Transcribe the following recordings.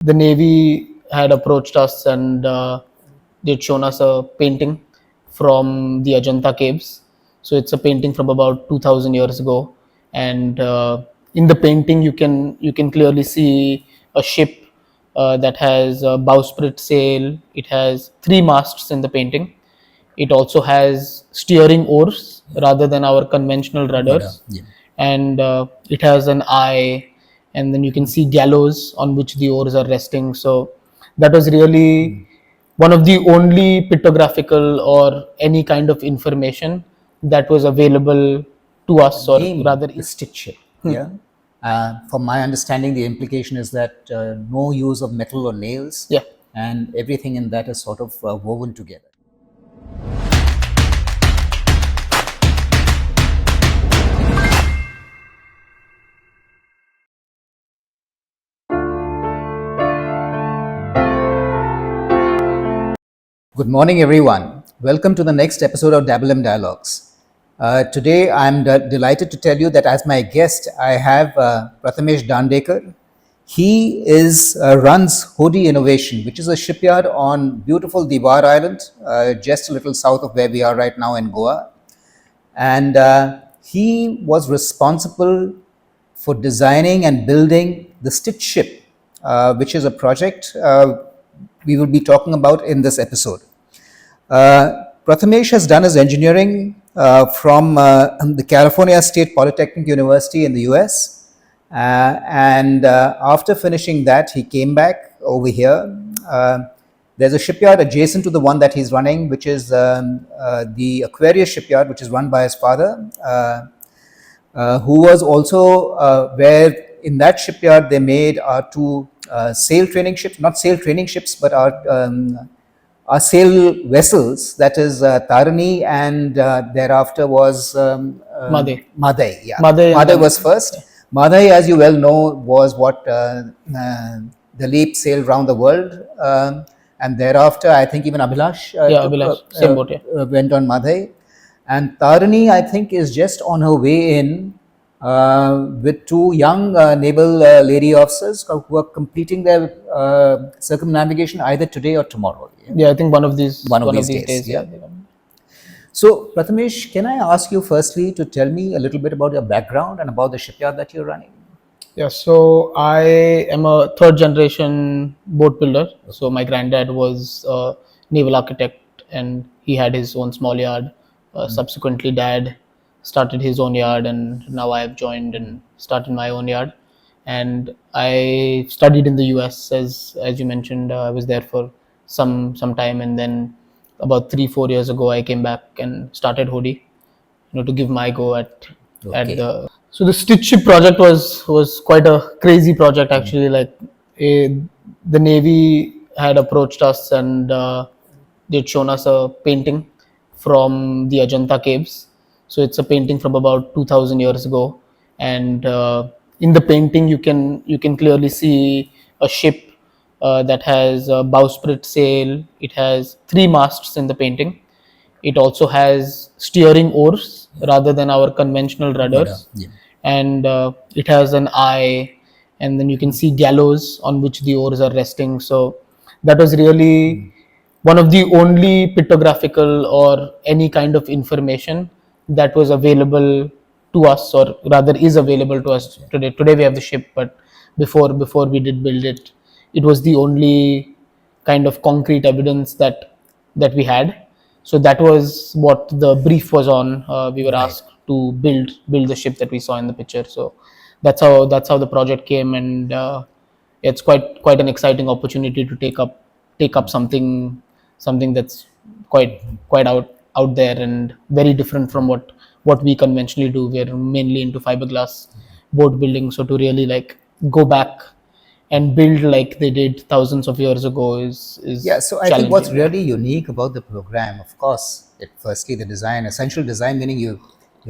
The Navy had approached us and they'd shown us a painting from the Ajanta caves. So it's a painting from about 2000 years ago, and in the painting you can clearly see a ship that has a bowsprit sail. It has three masts in the painting. It also has steering oars rather than our conventional rudders, Yeah. and it has an eye, and then you can see gallows on which the oars are resting. So that was really one of the only pictographical or any kind of information that was available to us, or Name rather the stitch ship. Yeah. From my understanding, the implication is that no use of metal or nails. Yeah. And everything in that is sort of woven together. Good morning, everyone. Welcome to the next episode of Dabblem Dialogues. Today, I'm delighted to tell you that as my guest, I have Prathamesh Dandekar. He runs Hodi Innovation, which is a shipyard on beautiful Diwar Island, just a little south of where we are right now in Goa. And he was responsible for designing and building the Stitch Ship, which is a project we will be talking about in this episode. Prathamesh has done his engineering from the California State Polytechnic University in the US. And after finishing that, he came back over here. There's a shipyard adjacent to the one that he's running, which is the Aquarius shipyard, which is run by his father, who was also where in that shipyard they made our two sail training ships, not sail training ships, but our sail vessels, that is Tarini, and thereafter was Madhe. Madhe. Yeah. Madhe was first. Madhe, as you well know, was what the leap sailed around the world. And thereafter, I think even Abhilash, same boat, yeah. went on Madhe. And Tarini, I think, is just on her way in with two young naval lady officers who are completing their circumnavigation either today or tomorrow. Yeah, I think one of these days. Yeah. So, Prathamesh, can I ask you firstly to tell me a little bit about your background and about the shipyard that you're running? Yeah, so I am a third generation boat builder. So my granddad was a naval architect and he had his own small yard. Subsequently, dad started his own yard, and now I have joined and started my own yard. And I studied in the US, as you mentioned. I was there for some time, and then about 3-4 years ago, I came back and started Hodi, to give my go at the. So the Stitch Ship project was quite a crazy project actually. Like the Navy had approached us and they'd shown us a painting from the Ajanta caves. So it's a painting from about 2000 years ago, and in the painting you can clearly see a ship that has a bowsprit sail. It has three masts in the painting. It also has steering oars rather than our conventional rudders, and it has an eye, and then you can see gallows on which the oars are resting. So that was really one of the only pictographical or any kind of information that was available to us, or rather is available to us today. Today we have the ship, but before we did build it, it was the only kind of concrete evidence that we had. So that was what the brief was on. We were asked to build the ship that we saw in the picture. So that's how the project came, and it's quite an exciting opportunity to take up something that's quite out there and very different from what we conventionally do. We're mainly into fiberglass boat building, so to really like go back and build like they did thousands of years ago is So I think what's really unique about the program, of course, firstly the design, essential design, meaning you're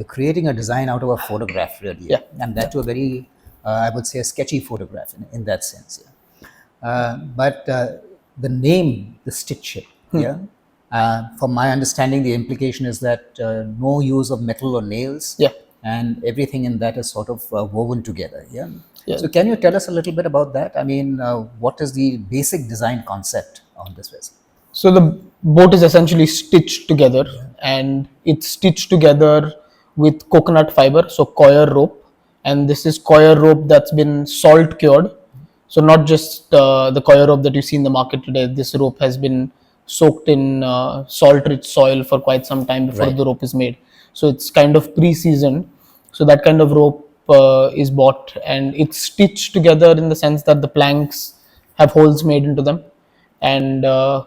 creating a design out of a photograph, really. Yeah. And that to a very, I would say, a sketchy photograph in that sense. Yeah. But the name, the Stitch Ship, yeah. From my understanding, the implication is that no use of metal or nails. Yeah. And everything in that is sort of woven together. Yeah. Yeah. So can you tell us a little bit about that? I mean, what is the basic design concept on this vessel? So the boat is essentially stitched together, and it's stitched together with coconut fiber, so coir rope, and this is coir rope that's been salt cured. So not just the coir rope that you see in the market today. This rope has been soaked in salt-rich soil for quite some time before Right. the rope is made. So it's kind of pre-seasoned. So that kind of rope is bought, and it's stitched together in the sense that the planks have holes made into them, and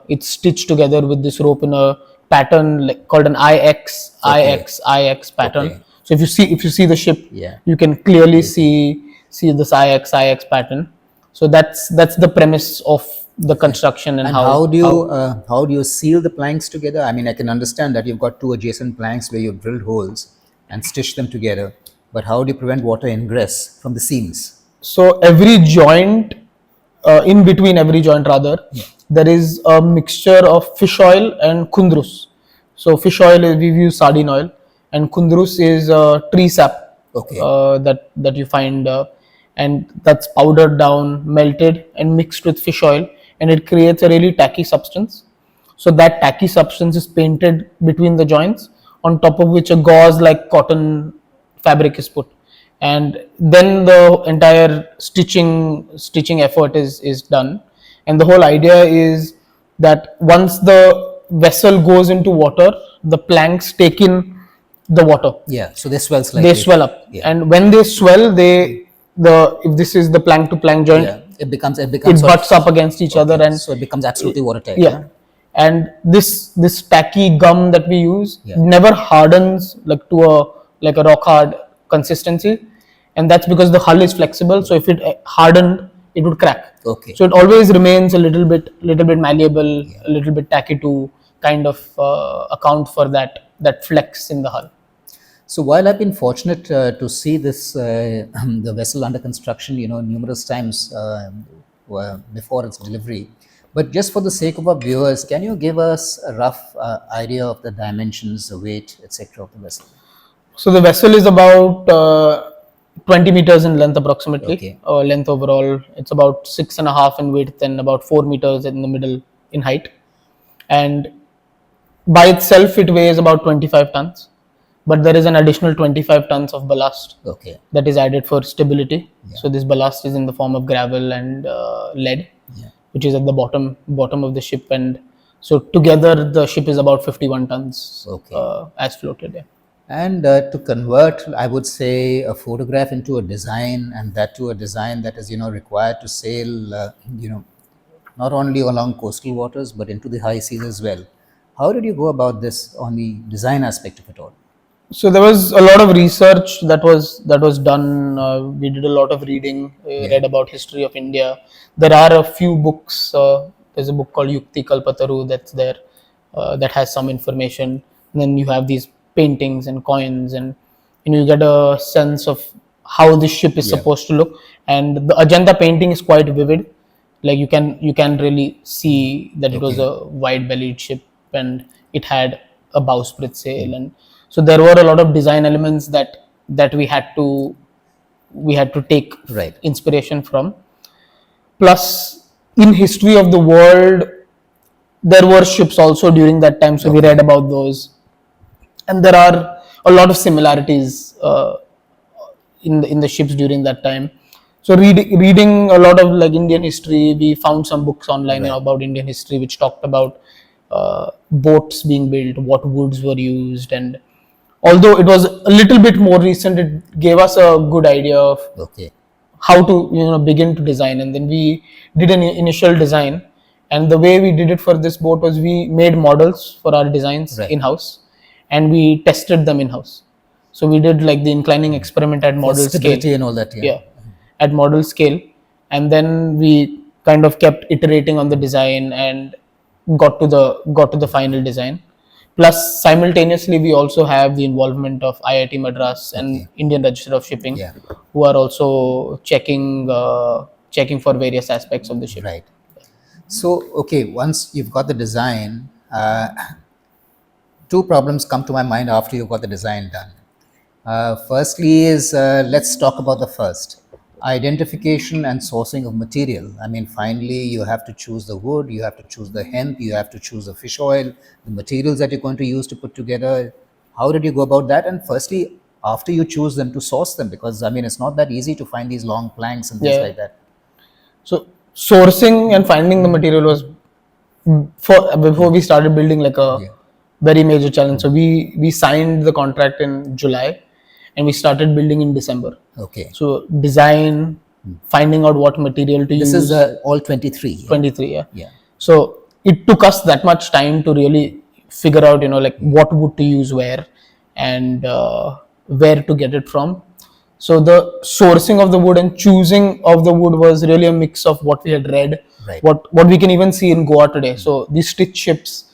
it's stitched together with this rope in a pattern like, called an Okay. IX pattern. Okay. So if you see the ship, Yeah. you can clearly see this IX pattern. So that's the premise of the construction, and And how do you seal the planks together? I mean, I can understand that you've got two adjacent planks where you've drilled holes and stitched them together, but how do you prevent water ingress from the seams? so every joint, in between every joint rather, there is a mixture of fish oil and kundrus. So fish oil is, we've used sardine oil, and kundrus is tree sap Okay. that you find, and that's powdered down, melted, and mixed with fish oil, and it creates a really tacky substance. So that tacky substance is painted between the joints, on top of which a gauze like cotton fabric is put, and then the entire stitching effort is done. And the whole idea is that once the vessel goes into water, the planks take in the water, Yeah. So they swell they slightly. swell up, Yeah. and when they swell, if this is the plank to plank joint, Yeah. It becomes it sort butts up against each other, okay. and So it becomes absolutely watertight. yeah, and this tacky gum that we use Yeah. never hardens like a rock hard consistency, and that's because the hull is flexible. So if it hardened, it would crack. Okay. So it always remains a little bit malleable, a little bit tacky, to kind of account for that flex in the hull. So while I've been fortunate to see this the vessel under construction, numerous times before its delivery, but just for the sake of our viewers, can you give us a rough idea of the dimensions, the weight, etc. of the vessel? So the vessel is about 20 meters in length approximately. Okay. Length overall, it's about 6.5 in width and about 4 meters in the middle in height. And by itself, it weighs about 25 tons. But there is an additional 25 tons of ballast Okay. that is added for stability. So this ballast is in the form of gravel and lead, Yeah. which is at the bottom of the ship. And so together, the ship is about 51 tons Okay. as floated. Yeah. And to convert, I would say, a photograph into a design, and that to a design that is, required to sail, not only along coastal waters but into the high seas as well. How did you go about this on the design aspect of it all? So there was a lot of research that was done. We did a lot of reading, read about history of India. There are a few books. There's a book called Yukti Kalpataru that's there, that has some information. And then you have these paintings and coins, and you get a sense of how this ship is Yeah. supposed to look. And the Ajanta painting is quite vivid. Like you can really see that it was Okay. a wide-bellied ship, and it had a bowsprit sail, and so there were a lot of design elements that we had to take Right. inspiration from. Plus, in history of the world, there were ships also during that time, so we Okay. read about those, and there are a lot of similarities in the ships during that time. So reading a lot of like Indian history, we found some books online, Right. about Indian history, which talked about boats being built, what woods were used, and although it was a little bit more recent, it gave us a good idea of Okay. how to begin to design. And then we did an initial design, and the way we did it for this boat was we made models for our designs Right. in house, and we tested them in house. So we did like the inclining experiment at For model scale. stability and all that. Yeah. Yeah, at model scale, and then we kind of kept iterating on the design and got to the final design. Plus, simultaneously, we also have the involvement of IIT Madras and Okay. Indian Register of Shipping, Yeah. who are also checking for various aspects of the ship. Right. So, okay, once you've got the design, two problems come to my mind after you've got the design done. Firstly, is let's talk about the first. identification and sourcing of material. I mean, finally, you have to choose the wood, you have to choose the hemp, you have to choose the fish oil, the materials that you're going to use to put together. How did you go about that? And firstly, after you choose them, to source them, because I mean, it's not that easy to find these long planks and things Yeah. like that. So sourcing and finding the material was before we started building like a Yeah. very major challenge. So we signed the contract in July, and we started building in December. Okay. So design, finding out what material to This use. is all 23. Yeah? 23, yeah. Yeah. So it took us that much time to really figure out, like what wood to use where, and where to get it from. So the sourcing of the wood and choosing of the wood was really a mix of what we had read, Right. what we can even see in Goa today. So these stitch ships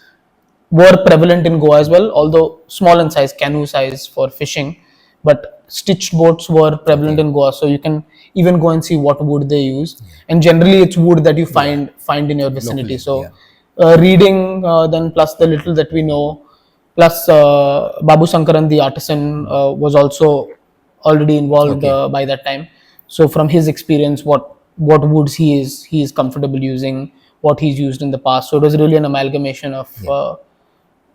were prevalent in Goa as well, although small in size, canoe size for fishing, but stitched boats were prevalent in Goa. So you can even go and see what wood they use, and generally it's wood that you find in your vicinity. Locally, So yeah. reading, then plus the little that we know, plus Babu Sankaran, the artisan, was also already involved Okay. by that time. So from his experience, what woods he is comfortable using, what he's used in the past. So it was really an amalgamation of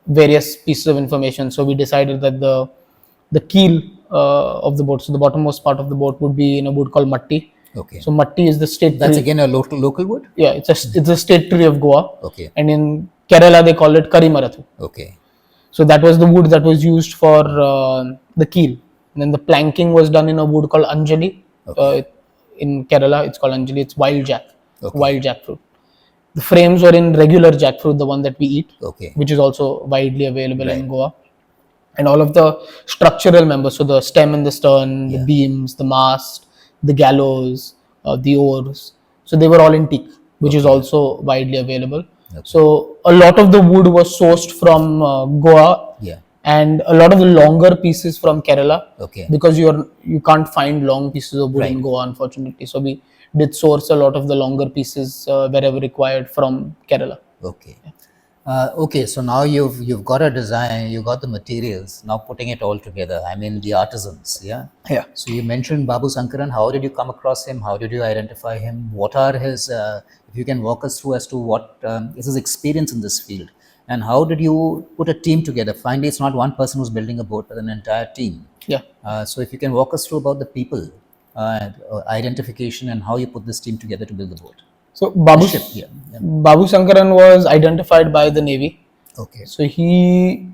various pieces of information. So we decided that the keel of the boat, so the bottommost part of the boat, would be in a wood called matti. Okay. So matti is the state That's tree. again a local wood? Yeah, it's a state tree of Goa. Okay. And in Kerala they call it karimarathu. Okay. So that was the wood that was used for the keel. And then the planking was done in a wood called Anjali. In Kerala, it's called Anjali. It's wild jackfruit. The frames were in regular jackfruit, the one that we eat, Okay. which is also widely available in Right. Goa. And all of the structural members, so the stem and the stern, the beams, the mast, the gallows, the oars, so they were all in teak, which is also widely available. So a lot of the wood was sourced from Goa, Yeah. and a lot of the longer pieces from Kerala, Okay. because you can't find long pieces of wood in Right. Goa, unfortunately. So we did source a lot of the longer pieces wherever required from Kerala. Okay. Okay, so now you've got a design, you got the materials. Now putting it all together. I mean, the artisans. Yeah. Yeah. So you mentioned Babu Sankaran. How did you come across him? How did you identify him? What are his? If you can walk us through as to what is his experience in this field, and how did you put a team together? Finally, it's not one person who's building a boat, but an entire team. Yeah. So if you can walk us through about the people, identification, and how you put this team together to build the boat. So Ship, yeah. Babu Sankaran was identified by the Navy. Okay. So he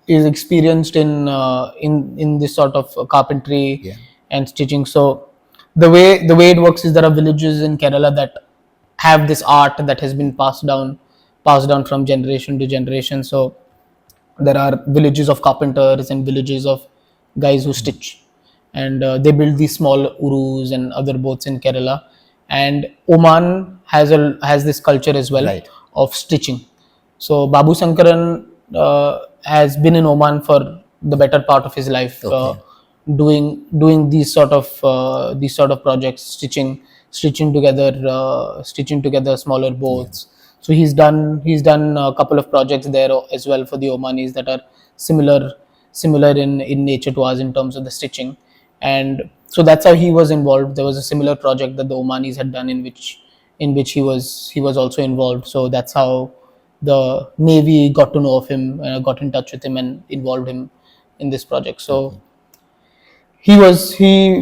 is experienced in this sort of carpentry Yeah. and stitching. So the way it works is there are villages in Kerala that have this art that has been passed down from generation to generation. So there are villages of carpenters and villages of guys who stitch, and they build these small urus and other boats in Kerala. And Oman has this culture as well, Right. of stitching. So Babu Sankaran has been in Oman for the better part of his life, Okay. doing these sort of projects, stitching together smaller boats. So he's done a couple of projects there as well for the Omanis that are similar in nature to us in terms of the stitching. And so that's how he was involved. There was a similar project that the Omanis had done, in which he was also involved. So that's how the Navy got to know of him, got in touch with him, and involved him in this project. So he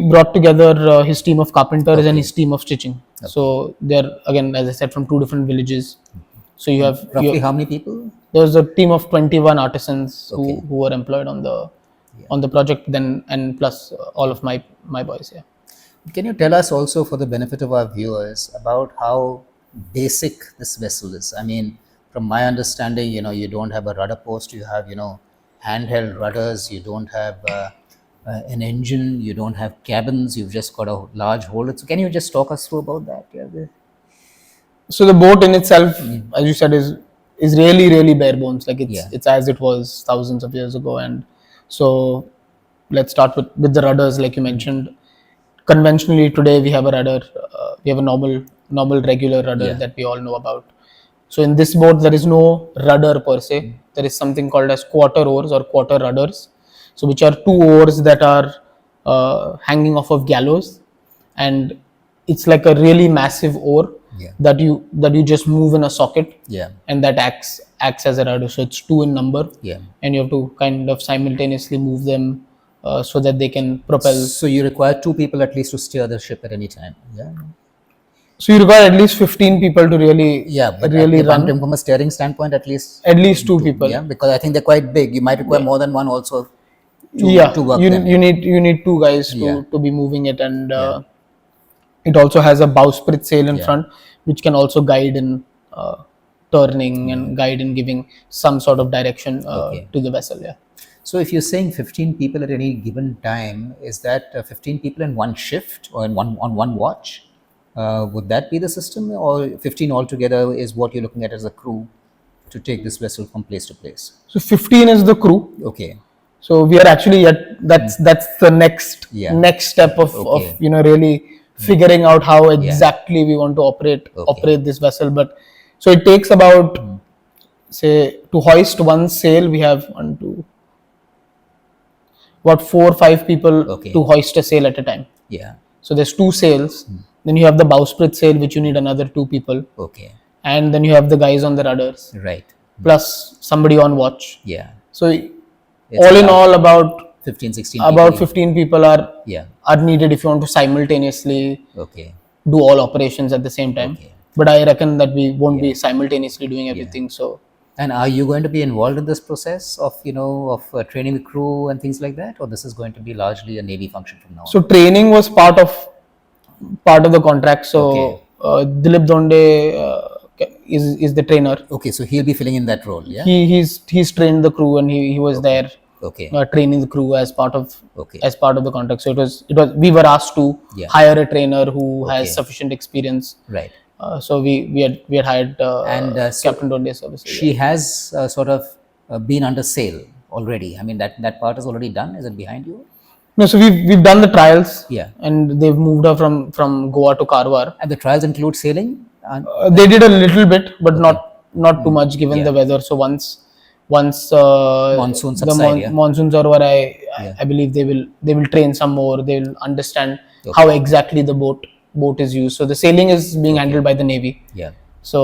brought together his team of carpenters and his team of stitching. So they're, again, as I said, from two different villages. So you have Roughly how many people? there was a team of 21 artisans who were employed on the project, then, and plus all of my boys. Yeah. Can you tell us also, for the benefit of our viewers, about how basic this vessel is? I mean, from my understanding, you don't have a rudder post, you have, handheld rudders, you don't have an engine, you don't have cabins, you've just got a large hold. So can you just talk us through about that? Yeah. So the boat in itself, as you said, is really bare bones. Like it's as it was thousands of years ago. And so let's start with the rudders, like you mentioned. Conventionally today we have a rudder, we have a normal regular rudder that we all know about. So in this boat there is no rudder per se. There is something called as quarter oars or quarter rudders, so which are two oars that are hanging off of gallows, and it's like a really massive oar Yeah. that you just move in a socket, Yeah. and that acts as a rudder. So it's two in number, Yeah. and you have to kind of simultaneously move them so that they can propel. So you require two people at least to steer the ship at any time. Yeah. So you require at least 15 people to really Yeah, but really at, run. from a steering standpoint, At least two people. Yeah, because I think they're quite big. You might require more than one also Yeah, to work you them. you need two guys to Yeah. to be moving it, and Yeah. it also has a bowsprit sail in Yeah. front, which can also guide in turning and guide in giving some sort of direction Okay. to the vessel. Yeah. So if you're saying 15 people at any given time, is that 15 people in one shift or in one watch? Would that be the system, or 15 altogether is what you're looking at as a crew to take this vessel from place to place? So 15 is the crew. Okay. So we are actually yet that's the next Yeah. next step of Okay. really figuring out how exactly we want to operate this vessel. But so it takes about say to hoist one sail, we have one two about 4 or 5 people Okay. to hoist a sail at a time. Yeah. So there's two sails. Then you have the bowsprit sail, which you need another two people, Okay. and then you have the guys on the rudders Right. plus somebody on watch. Yeah. So It's all in about all, about 15, 16 about people. 15 people Yeah. are needed if you want to simultaneously Okay. do all operations at the same time. Okay. But I reckon that we won't be simultaneously doing everything. So And are you going to be involved in this process of training the crew and things like that, or this is going to be largely a Navy function from now on? so training was part of the contract. So Okay. Dilip Donde is the trainer. Okay, so he'll be filling in that role, yeah. He's trained the crew, and he was there Okay. training the crew as part of Okay. the contract. So it was we were asked to Yeah. hire a trainer who Okay. has sufficient experience. Right. So we had hired And so Captain Donde services. She has sort of been under sail already. I mean, that part is already done. Is it behind you? No, so we've done the trials. Yeah. And they've moved her from Goa to Karwar. And the trials include sailing. They did a little bit, but not too much given Yeah. the weather. So once Monsoon the subside, yeah. monsoons are over, I believe they will train some more. They will understand how exactly the boat is used. So the sailing is being handled by the Navy. Yeah. So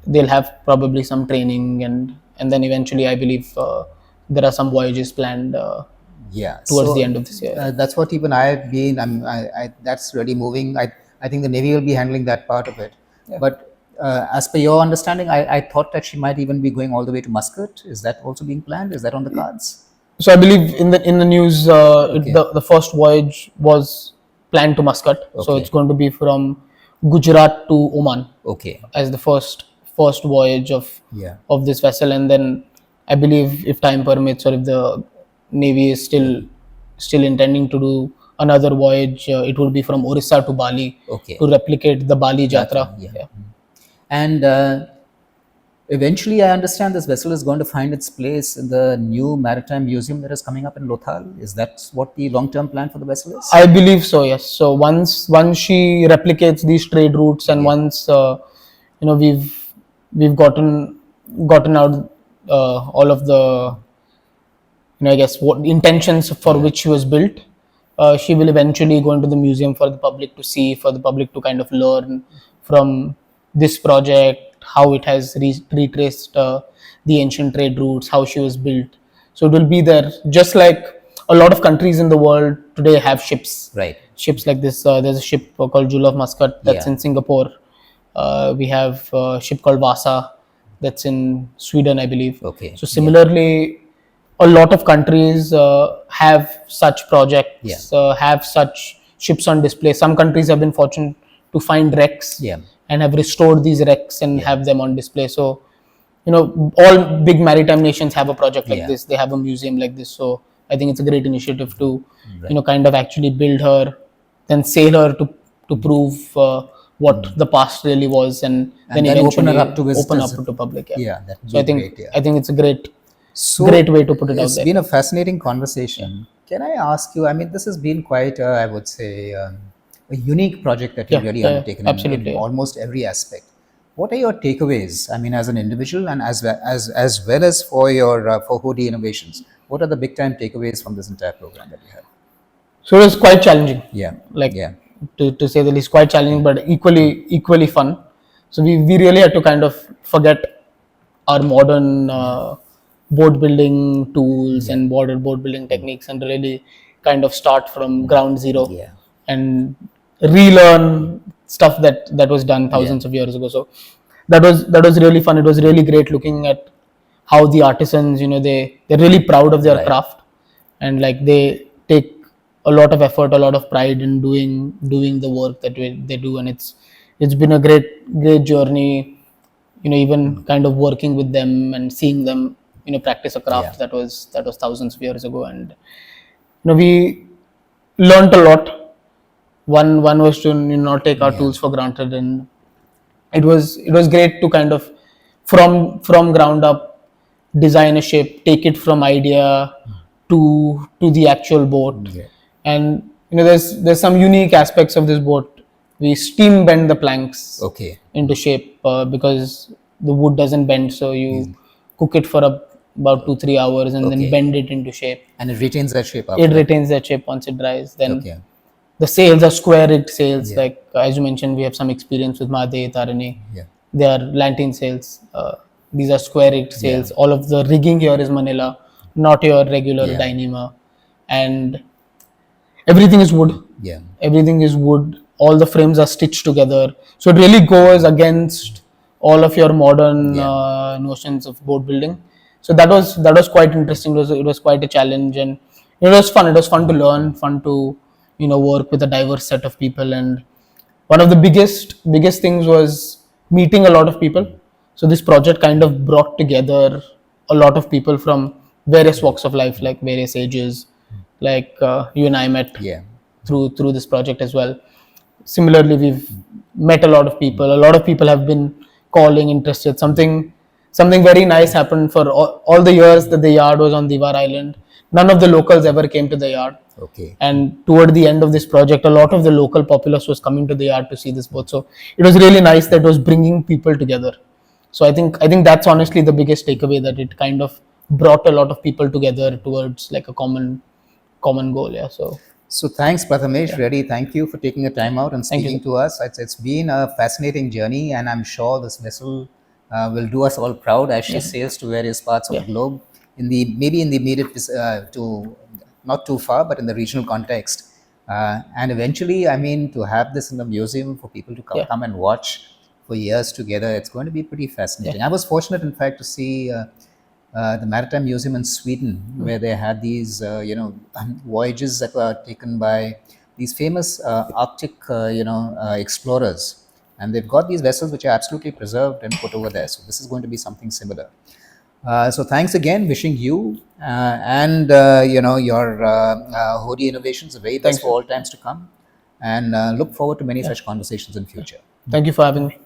they'll have probably some training, and then eventually I believe there are some voyages planned Yeah. towards So, the end of this year. that's what even I have been. That's really moving. I think the Navy will be handling that part of it. But as per your understanding, I thought that she might even be going all the way to Muscat. Is that also being planned? Is that on the cards? So I believe in the news, the first voyage was planned to Muscat. So Okay. it's going to be from Gujarat to Oman Okay. as the first voyage Yeah. of this vessel, and then I believe if time permits, or if the Navy is still intending to do another voyage, it will be from Orissa to Bali Okay. to replicate the Bali Jatra. Yeah. And eventually, I understand this vessel is going to find its place in the new maritime museum that is coming up in Lothal. Is that what the long-term plan for the vessel is? I believe so. Yes. So once she replicates these trade routes, and once we've gotten out all of the I guess what intentions for which she was built, she will eventually go into the museum for the public to see, for the public to kind of learn from this project, how it has retraced the ancient trade routes, how she was built. So it will be there, just like a lot of countries in the world today have ships. Right. Ships like this. There's a ship called Jewel of Muscat that's Yeah. in Singapore. We have a ship called Vasa that's in Sweden, I believe. Okay. So similarly, a lot of countries have such projects, have such ships on display. Some countries have been fortunate to find wrecks Yeah. and have restored these wrecks and have them on display. So, all big maritime nations have a project like Yeah. this. They have a museum like this. So I think it's a great initiative to, kind of actually build her, then sail her to prove what the past really was, and then then eventually open her up to open visitors. up to public. Yeah, that would So be great, I think it's a great So way to put it out it's there. been a fascinating conversation. Can I ask you? I mean, this has been quite, I would say, a unique project that you've really undertaken absolutely. in almost every aspect. What are your takeaways? I mean, as an individual and as well as for your for Hodi Innovations, what are the big time takeaways from this entire program that you have? So it was quite challenging. Yeah, Like yeah, to say the least, quite challenging, but equally fun. So we really had to kind of forget our modern boat building tools and modern boat building techniques, and really kind of start from ground zero Yeah. and relearn stuff that was done thousands of years ago. So that was really fun. It was really great looking at how the artisans, they're really proud of their Right. craft, and like they take a lot of effort, a lot of pride in doing the work that they do, and it's been a great journey. Even kind of working with them and seeing them, practice a Yeah. craft that was thousands of years ago, and we learned a lot. One was to not take our Yeah. tools for granted, and it was great to kind of from ground up design a ship, take it from idea to the actual boat. Yeah. And there's some unique aspects of this boat. We steam bend the planks Okay. into shape, because the wood doesn't bend, so you cook it for about 2-3 hours and Okay. then bend it into shape. And it retains that shape after It that. retains that shape once it dries. Then Okay. the sails are square rigged sails. Yeah. Like as you mentioned, we have some experience with Made, Tarini. Yeah. They are lantern sails. These are square rigged sails. All of the rigging here is Manila, not your regular Yeah. Dyneema. And everything is wood. Yeah. Everything is wood. All the frames are stitched together. So it really goes against all of your modern notions of boat building. So that was quite interesting. It was quite a challenge, and it was fun. It was fun to learn, fun to work with a diverse set of people. And one of the biggest things was meeting a lot of people. So this project kind of brought together a lot of people from various walks of life, like various ages. Like you and I met Yeah. through this project as well. Similarly, we've met a lot of people. A lot of people have been calling, interested. Something very nice happened for all the years that the yard was on Diwar Island. None of the locals ever came to the yard. Okay. And toward the end of this project, a lot of the local populace was coming to the yard to see this boat. So it was really nice that it was bringing people together. So I think that's honestly the biggest takeaway, that it kind of brought a lot of people together towards like a common goal. Yeah. So thanks, Prathamesh. Really, thank you for taking the time out and Thank you, speaking to us. It's been a fascinating journey, and I'm sure this vessel will do us all proud as she sails to various parts of the globe. Maybe in the immediate to not too far, but in the regional context. And eventually, I mean, to have this in the museum for people to come and watch for years together, it's going to be pretty fascinating. I was fortunate, in fact, to see the Maritime Museum in Sweden, where they had these, voyages that were taken by these famous Arctic, explorers. And they've got these vessels which are absolutely preserved and put over there. So this is going to be something similar. So thanks again. Wishing you and your Hodi innovations the very best for all times to come, and look forward to many such conversations in future. Thank you for having me.